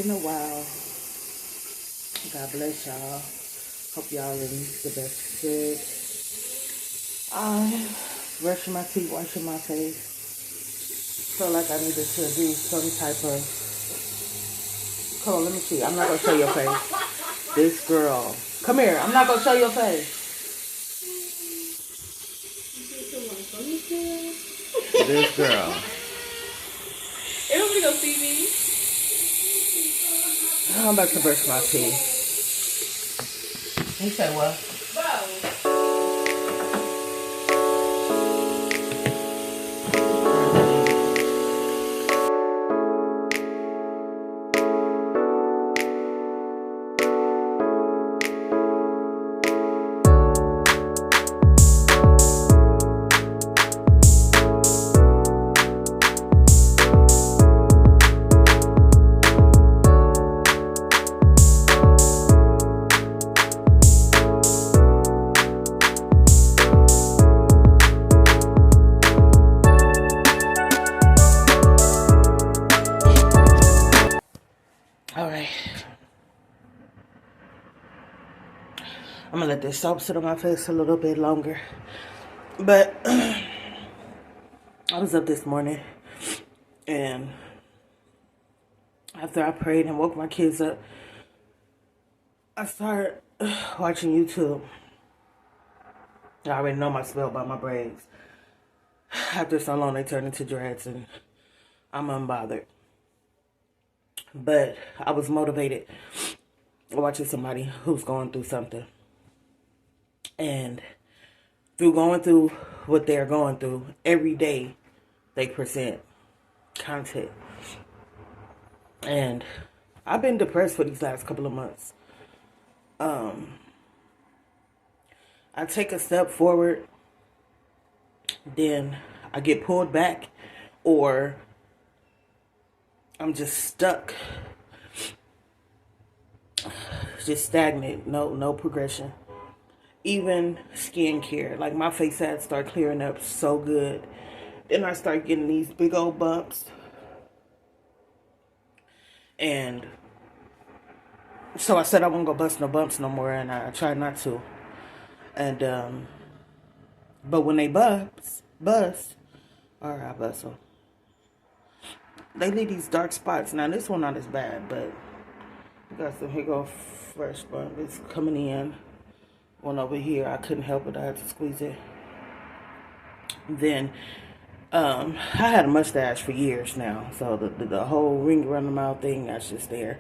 in a while. God bless y'all. Hope y'all in the best fit. I'm brushing my teeth, washing my face. Feel like I needed to do some type of... Hold on, let me see. I'm not going to show your face. This girl. Come here. I'm not going to show your face. This girl. Everybody gonna see me. I'm about to brush my teeth. He said what? Bro. Alright. I'm gonna let this soap sit on my face a little bit longer. But I was up this morning and after I prayed and woke my kids up, I started watching YouTube. I already know my spell by my braids. After so long, they turn into dreads and I'm unbothered. But I was motivated watching somebody who's going through something. And through going through what they're going through, every day they present content. And I've been depressed for these last couple of months. I take a step forward, then I get pulled back, or I'm just stuck, just stagnant, no progression. Even skincare, like my face had start clearing up so good. Then I start getting these big old bumps. And so I said I won't go bust no bumps no more, and I tried not to. And but when they bust, or I bust them, they leave these dark spots. Now this one not as bad, but we got some, here go fresh bump. It's coming in. One over here, I couldn't help it. I had to squeeze it. Then I had a mustache for years now, so the whole ring around the mouth thing, that's just there.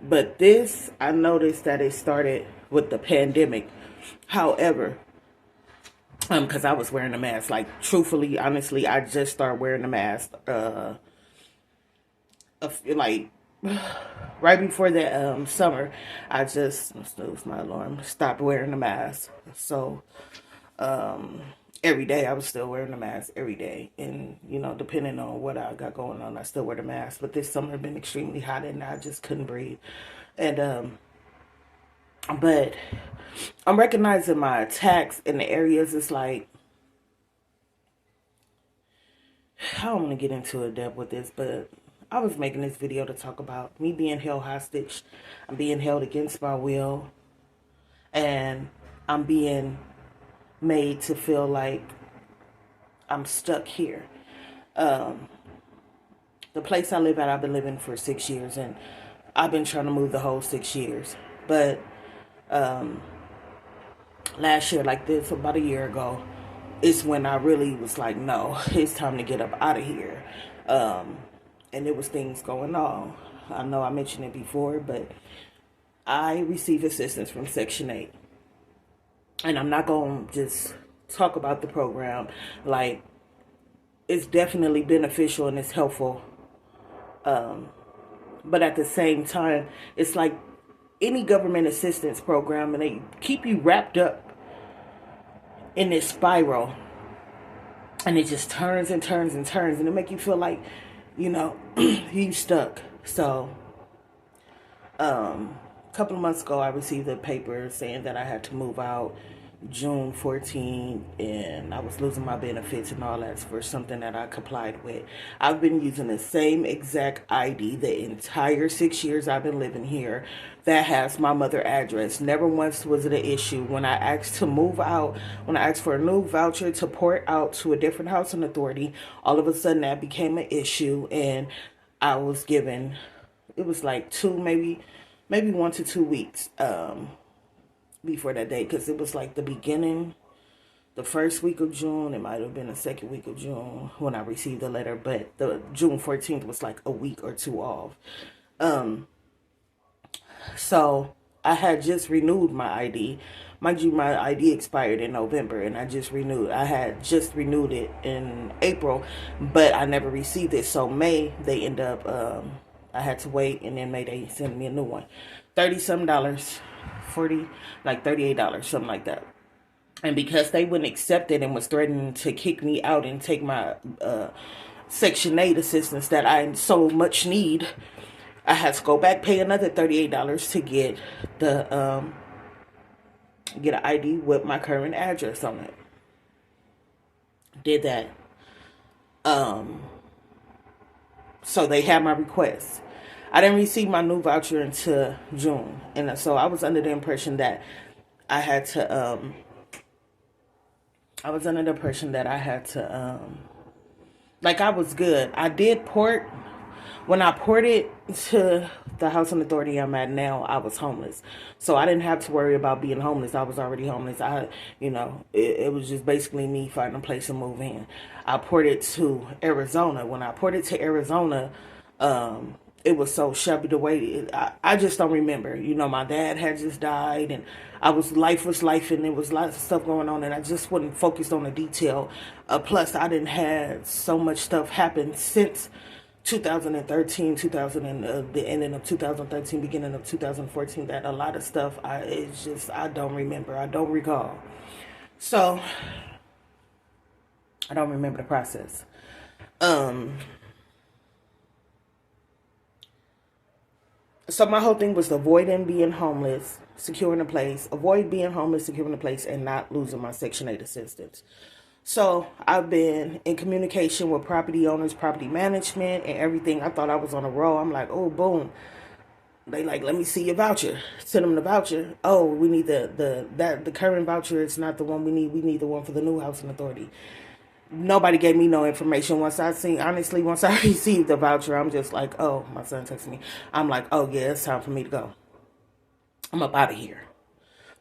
But this, I noticed that it started with the pandemic. However, because I was wearing a mask, like truthfully, honestly, I just started wearing a mask, like right before the summer. I just, snooze my alarm, stopped wearing a mask. So every day I was still wearing a mask every day, and you know, depending on what I got going on, I still wear the mask. But this summer had been extremely hot and I just couldn't breathe. And but I'm recognizing my attacks in the areas. It's like, I don't want to get into a depth with this, but I was making this video to talk about me being held hostage. I'm being held against my will, and I'm being made to feel like I'm stuck here. The place I live at, I've been living for 6 years, and I've been trying to move the whole 6 years. But last year, like this, about a year ago, is when I really was like, no, it's time to get up out of here. And there was things going on. I know I mentioned it before, but I receive assistance from Section 8. And I'm not going to just talk about the program. Like, it's definitely beneficial and it's helpful. But at the same time, it's like any government assistance program, and they keep you wrapped up in this spiral. And it just turns and turns and turns. And it make you feel like, you know, you stuck. So, a couple of months ago, I received a paper saying that I had to move out June 14th, and I was losing my benefits and all that for something that I complied with. I've been using the same exact ID the entire 6 years I've been living here that has my mother address. Never once was it an issue. When I asked to move out, when I asked for a new voucher to port out to a different housing authority, all of a sudden that became an issue, and I was given, it was like maybe 1 to 2 weeks before that date, because it was like the first week of June. It might have been the second week of June when I received the letter, but the June 14th was like a week or two off. So I had just renewed my ID. Mind you, my ID expired in November, and I had just renewed it in April, but I never received it. So May, they end up, I had to wait, and then May they sent me a new one. $30 some, 40, like $38, something like that. And because they wouldn't accept it and was threatening to kick me out and take my Section 8 assistance that I so much need, I had to go back, pay another $38 to get get an ID with my current address on it. Did that. So they had my request. I didn't receive my new voucher until June, and so I was under the impression that I had to. I was under the impression that I had to. Like I was good. I did port. When I ported to the housing authority I'm at now, I was homeless. So I didn't have to worry about being homeless. I was already homeless. It was just basically me finding a place to move in. I ported to Arizona. When I ported to Arizona, it was so shabby the way I just don't remember. My dad had just died, and life was life, and there was lots of stuff going on, and I just wasn't focused on the detail. Plus, I didn't have so much stuff happen since 2013, the ending of 2013, beginning of 2014, that a lot of stuff I don't remember. I don't recall. So I don't remember the process. So my whole thing was avoiding being homeless, securing a place, avoid being homeless, securing a place, and not losing my Section 8 assistance. So I've been in communication with property owners, property management, and everything. I thought I was on a roll. I'm like, oh, boom. They like, let me see your voucher. Send them the voucher. Oh, we need the current voucher. It's not the one we need. We need the one for the new housing authority. Nobody gave me no information. Once I received the voucher, I'm just like, oh, my son texted me. I'm like, oh yeah, it's time for me to go. I'm up out of here.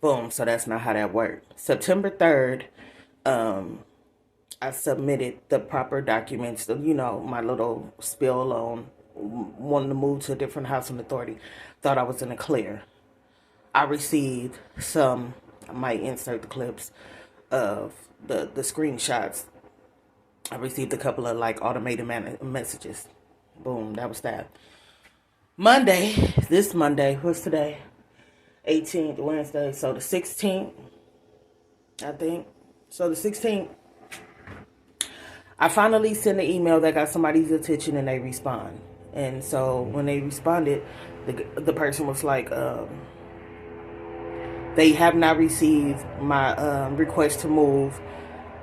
Boom. So that's not how that worked. September 3rd, I submitted the proper documents, my little spill on wanting to move to a different housing authority. Thought I was in the clear. I received I might insert the clips of the screenshots. I received a couple of automated messages. Boom, that was that. This Monday, what's today? 18th, Wednesday. So the 16th, I think. So the 16th, I finally sent an email that got somebody's attention, and they respond. And so when they responded, the person was like, they have not received my request to move.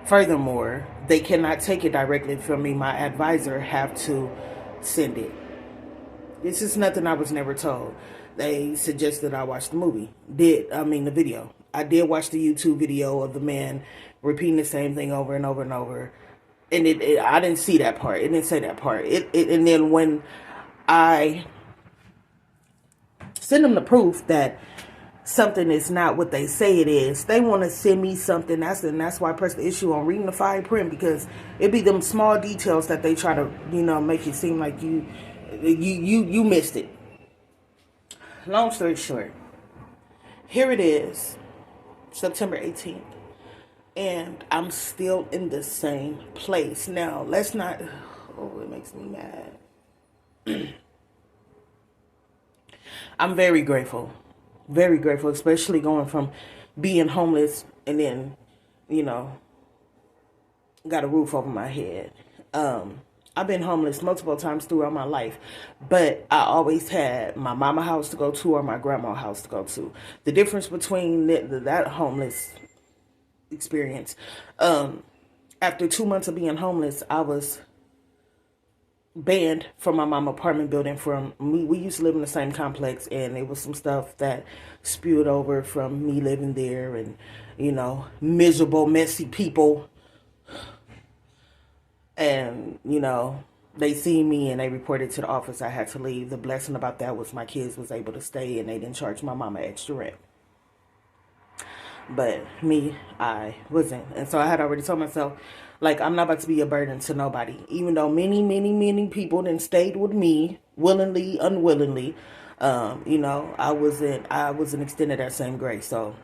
Furthermore, they cannot take it directly from me. My advisor have to send it. This is nothing I was never told. They suggested I watch the the video. I did watch the YouTube video of the man repeating the same thing over and over and over. And I didn't see that part. It didn't say that part. And then when I send them the proof that something is not what they say it is, they want to send me something. That's why I press the issue on reading the fine print, because it be them small details that they try to make it seem like you missed it. Long story short, here it is, September 18th, and I'm still in the same place. Now, let's not. Oh, it makes me mad. I'm very grateful, especially going from being homeless and then, got a roof over my head. I've been homeless multiple times throughout my life, but I always had my mama house to go to or my grandma house to go to. The difference between that homeless experience. After 2 months of being homeless, I was banned from my mom apartment building. From me, we used to live in the same complex, and it was some stuff that spewed over from me living there, and miserable, messy people, and they seen me and they reported to the office. I had to leave. The blessing about that was my kids was able to stay, and they didn't charge my mama extra rent. But me, I wasn't. And so I had already told myself, like, I'm not about to be a burden to nobody. Even though many, many, many people then stayed with me, willingly, unwillingly. I wasn't extended that same grace. So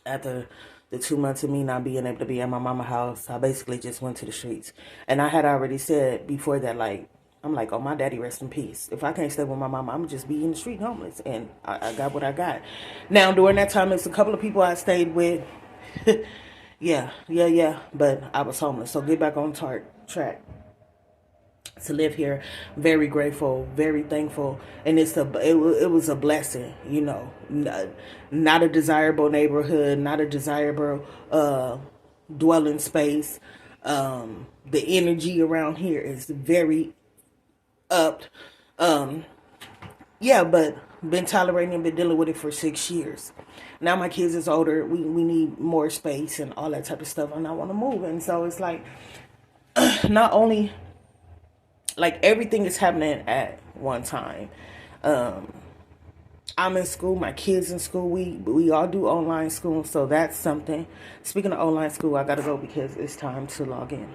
after the 2 months of me not being able to be at my mama house, I basically just went to the streets. And I had already said before that, like, I'm like, oh, my daddy, rest in peace. If I can't stay with my mama, I'm just be in the street homeless. And I got what I got. Now, during that time, it's a couple of people I stayed with. yeah. But I was homeless. So get back on track to live here. Very grateful, very thankful, and it was a blessing. Not a desirable neighborhood, not a desirable dwelling space. The energy around here is very upped. Yeah, but been tolerating and been dealing with it for 6 years. Now my kids is older. We need more space and all that type of stuff, and I want to move. And so it's like not only like everything is happening at one time. I'm in school, my kids in school. We all do online school, so that's something. Speaking of online school, I gotta go because it's time to log in.